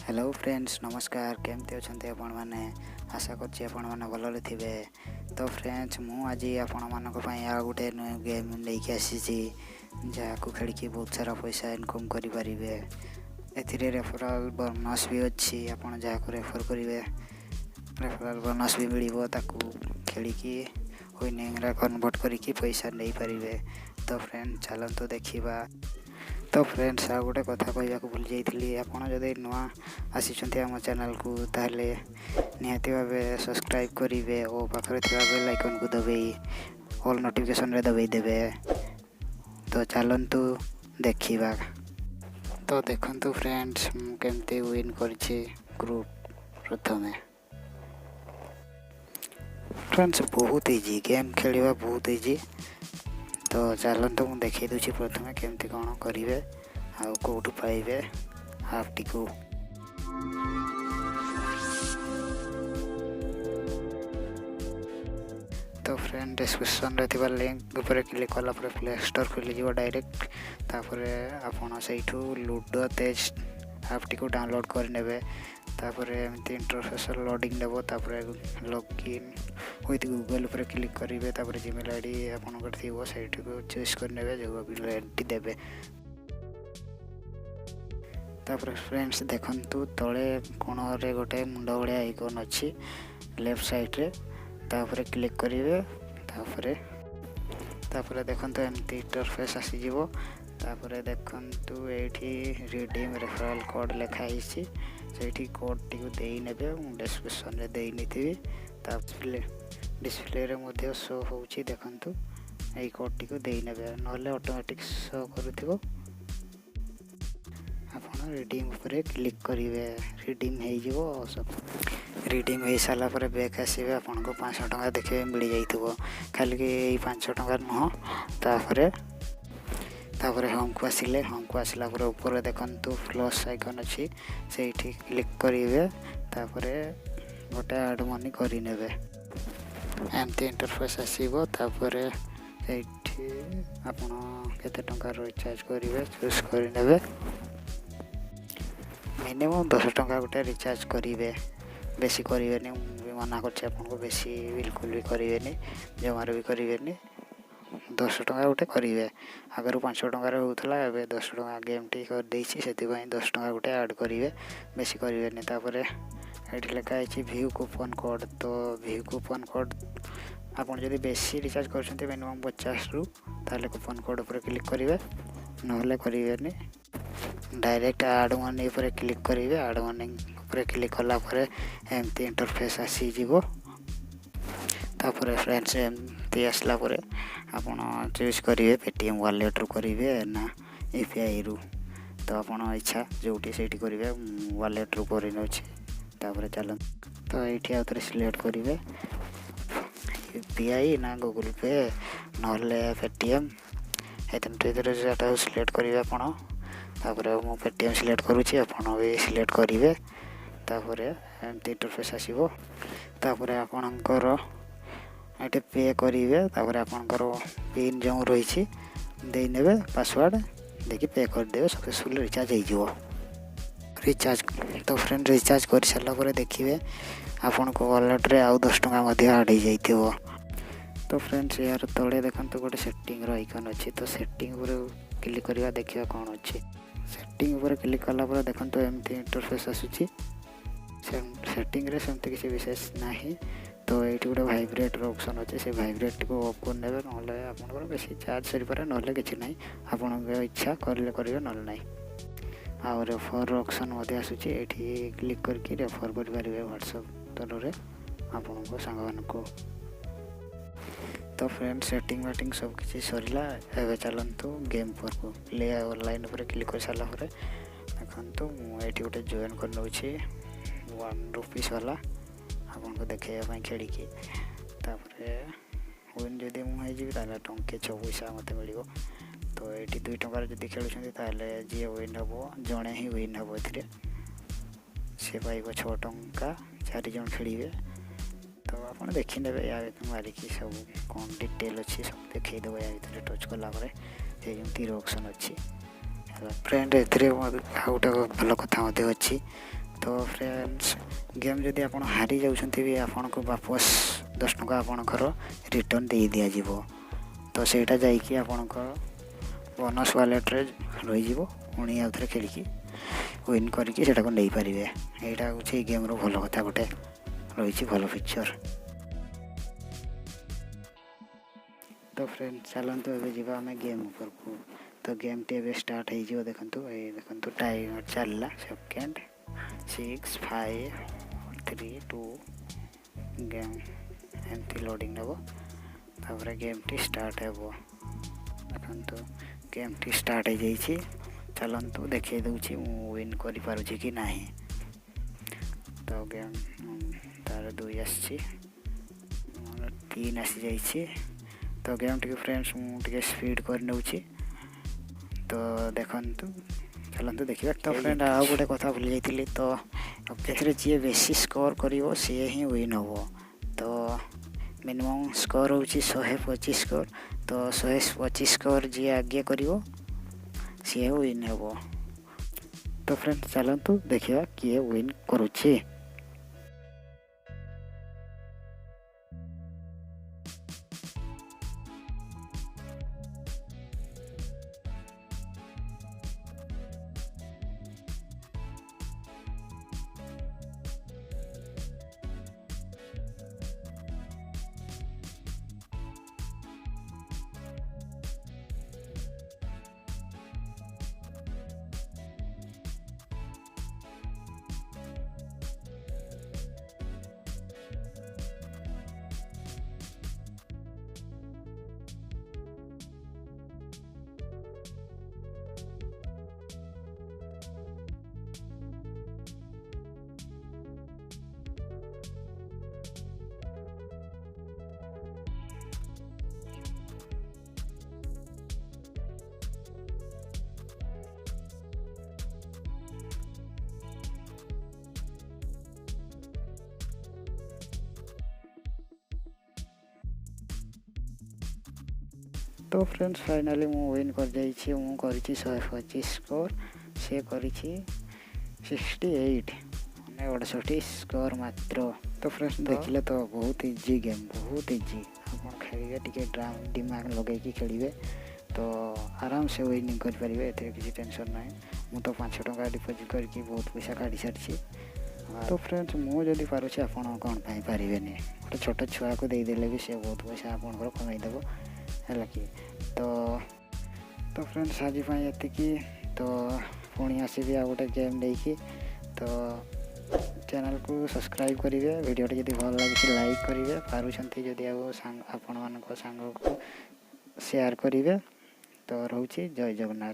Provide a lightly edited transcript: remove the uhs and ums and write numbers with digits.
Hello friends नमस्कार केमती अच्छा आपण मैंने आशा करछि आपण मैंने भलरे थिबे। तो फ्रेंड्स मु आज आपण मानक पई आ गुटे गेम लेके आसीछि जहां खेलिकी बहुत सारा पैसा इनकम करि परिबे। एथिरे रेफरल बोनस भी अछि, आपण जहां को रेफर करिवे रेफरल बोनस भी मिलिबो, ताकू खेलिकी विनिंग रा कन्वर्ट करिकी पैसा नै परिबे। तो फ्रेंड्स चलंतु देखिबा। तो फ्रेंड्स आ गोटे कथा कहवाक भूल जाइली, आपड़ जदि नुआ आसी आम चैनल को ताहले निहाती भावे सब्सक्राइब करेंगे और पाखरे बेल आइकन को दबाई ऑल नोटिफिकेशन रे दबाई देवे। तो चलतु देखा। तो देखंतु फ्रेंड्स केमती विन करछि ग्रुप प्रथमे। फ्रेंड्स बहुत इजी गेम खेलवा बहुत इजी। तो चलतु मुझे देखी दूसरी प्रथम केमती कौन करेंगे आउ कौटू पाइबे हाफ टी को। तो फ्रेंड डिस्क्रिप्शन रे थिबा लिंक ऊपर क्लिक कला पर प्ले स्टोर खुली जीव डायरेक्ट। तापर आपण सेठू लूडो तेज हाफ टी को डाउनलोड कर नेबे। तापर एमती इंटरफेस लोडिंग देबो। तापर लॉगिन विथ गूगल पर क्लिक करेंगे। तापर जीमेल आईडी आपनकर थिबो सेठी को चूज कर नेबे जो भी आईडी देबे। तापर फ्रेंड्स देखंतु तळे कोन रे गोटे मुंडा भलिया आइकन अछि लेफ्ट साइड रे, तापर क्लिक करेंगे। तापर देखंतु एमती इंटरफेस आसी जीवो। तापर देखंतु एठी रिडीम रेफरल कोड लिखा हिसी, सेठी कोड टी को देई नेबे। डिस्क्रिप्शन रे देई नेथिबी। तापर डिस्प्ले रे मध्ये शो होउची, देखंतु एई कोड टी को देई नेबे, नले ऑटोमेटिक शो करूथिबो। आपण रिडीम ऊपर क्लिक करेंगे, रिडीम हो जीवो। सब रिडीम हो सारा पर बैक आसवे, आपन को 500 टका देखिए मिल जाइथिबो। खाली कि 500 टका नुह। तापर होम को आसिले, होम को आसला पर ऊपर देखंतु प्लस आइकन अछि, सेठी क्लिक करेंगे। तापर गोटे ऐड मनी करि नेबे। एमती इंटरफेस आसीबो। तापर एठी आपण केते टका रिचार्ज करेंगे चूज करि नेबे। मिनिमम 10 टका गोटे रिचार्ज करेंगे, बेसी करेंगे मना कर आपको, बेसी बिल्कुल भी करेंगे जमार भी करेंगे। 10 टका गोटे करेंगे। आगर 500 टकर होता है, 10 टका गेम टी कर देछि, सेति पई 10 टका गोटे ऐड करेंगे, बेसी करेंगे। तापर एठी लिखा है व्यू कूपन कोड। तो व्यू कूपन कोड आपन जदि बेसी रिचार्ज करछन्ते मिनिमम 50 रु, ताले कूपन कोड ऊपर क्लिक करेंगे, नहले करेंगे डायरेक्ट ऐड मनी ऊपर क्लिक करेंगे। ऐड मनी ऊपर क्लिक कला पर एमती इंटरफेस आसी जीवो। तापर फ्रेंड्स एमती आसला पर आपन चूज करेंगे पेटीएम वॉलेट रु करेंगे ना यूपीआई रु। तो आपन इच्छा जोटी सेठी करेंगे, वॉलेट रु करिन अछि। तापर चलन तो एठी आउथरे सिलेक्ट करेंगे यूपीआई ना गूगल पे नहले पेटीएम, एतन इधर जाटा सिलेक्ट करेंगे आपन। तापर मु पेटीएम सिलेक्ट करूची, आपन भी सिलेक्ट करेंगे। तापर एमती इंटरफेस आसीबो। तापर आपनकर एटे पे करेंगे। तापर आपनकर पिन जो रही दे नेबे, पासवर्ड देखि पे कर देबे, सक्सेसफुल रिचार्ज हो जिवो। रिचार्ज तो फ्रेंड रिचार्ज कर सारा पर देखिए आपन को वॉलेट रे आउ 10 टका मध्ये ऐड हो जाइथिबो। तो फ्रेंड्स यार तळे देखंतु गोटे सेटिंग रो आइकन अछि। तो सेटिंग ऊपर क्लिक करबा, देखिया कोन अछि। सेटिंग ऊपर क्लिक कला पर देखंतु एमती इंटरफेस आसुची। सेटिंग रे सेमते किसी विशेष नाही। तो एठी गोटे वाइब्रेट रो ऑप्शन अछि, से वाइब्रेट को ऑफ कर नेबे, नहले आपन बेसी चार्ज सरी पारे, नहले किछि नाही। आपन के इच्छा करले करिवे, नहले नाही। आ रेफर ऑप्शन मध्ये आसुची, एठी क्लिक करके रेफर कर पारिबे व्हाट्सएप तरह रे आपन को संगवन को। तो फ्रेंड सेटिंग वेटिंग सब किसी सरीला। एबे चलंतु गेम पर को प्ले ऑनलाइन पर क्लिक कर साला पर देखंतु मु एठी गोटे जॉइन कर नउछि 1 रुपीस वाला आपन को देखेया पई खेली की। तापर विन जदि मु हे जिबि ताले टंके 6 पैसा मते मिलिबो। तो एठी 2 टका जदि खेलुछन्ती ताले जे विन हबो, जणे ही विन हबो। एथिरे से पाइबो 6 टंका, 4 जण खेलिबे। तो आपन देखि नेबे या मारी की सब कोन डिटेल अछि सब देखै देबो। या भीतर टच कला परे जे तीर ऑप्शन अछि फ्रेंड। एथिरे आउटा भलो कथा मध्ये अछि तो फ्रेंड्स गेम जदि आप हारी जाउछंती भी आपको वापस 10 टंका आपणकर रिटर्न दे दिया जीवो। तो सेटा जाइकी आपणकर बोनस वालेट रे रही जीवो पुणी आउ थे खेलिकी विन करके सेटा को नहीं पारे। यहाँ हूँ गेम रो भल कथा गोटे रही भल फीचर। तो फ्रेंड चलते ए जावा आम गेम ऊपर को। तो गेम टी स्टार्ट हो देखु टाइम चलला सेकेंड 6 5 3 2 गेम एमती लोडिंग नब तापर गेम टी स्टार्ट हो देखु गेम टी स्टार्ट हो जाइए। चलतु देखा दूसरी विन कर कि ना। तो गेम तार 2 आसी 3 आसी जाइए। तो गेम टी फ्रेंड्स मुझे स्पीड कर नौची। तो देखु चलते देखा। तो फ्रेंड आउ गोटे कथा भूली जाइए। तो जी बेसी स्कोर कर सी ही विन हम। तो मिनिमम स्कोर हूँ 125 स्कोर। तो 125 स्कोर जी आगे कर सी विन हम। तो फ्रेंड चलतु देखा किए विन करुच्छे। तो फ्रेंड्स फाइनाली मु विन कर जाइए। मु कर 125 स्कोर से कर 68 मैंने 68 स्कोर मात्र। तो फ्रेंड्स देखिले तो बहुत इजी गेम बहुत इजी। आप खेलिए टी दिमाग लगे खेलिए तो आराम से विनिंग करेंगे। ये किसी टेंशन ना। मु तो 5 टंका डिपोजिट करके बहुत पैसा काढ़ी सारी। तो फ्रेंड्स मुझे पार्चे आप कौन पारे गोटे छोट छुआ को देदेले भी से बहुत पैसा आप कमईदेव है कि। तो फ्रेंड्स आज ये तो पुणी आसबि आ गोटे गेम लेकिन। तो चैनल को सब्सक्राइब करेंगे। वीडियो जब भल लगे लाइक करेंगे। पार्टी जदि आपण मान सांग को शेयर करेंगे। तो रोचे जय जगन्नाथ।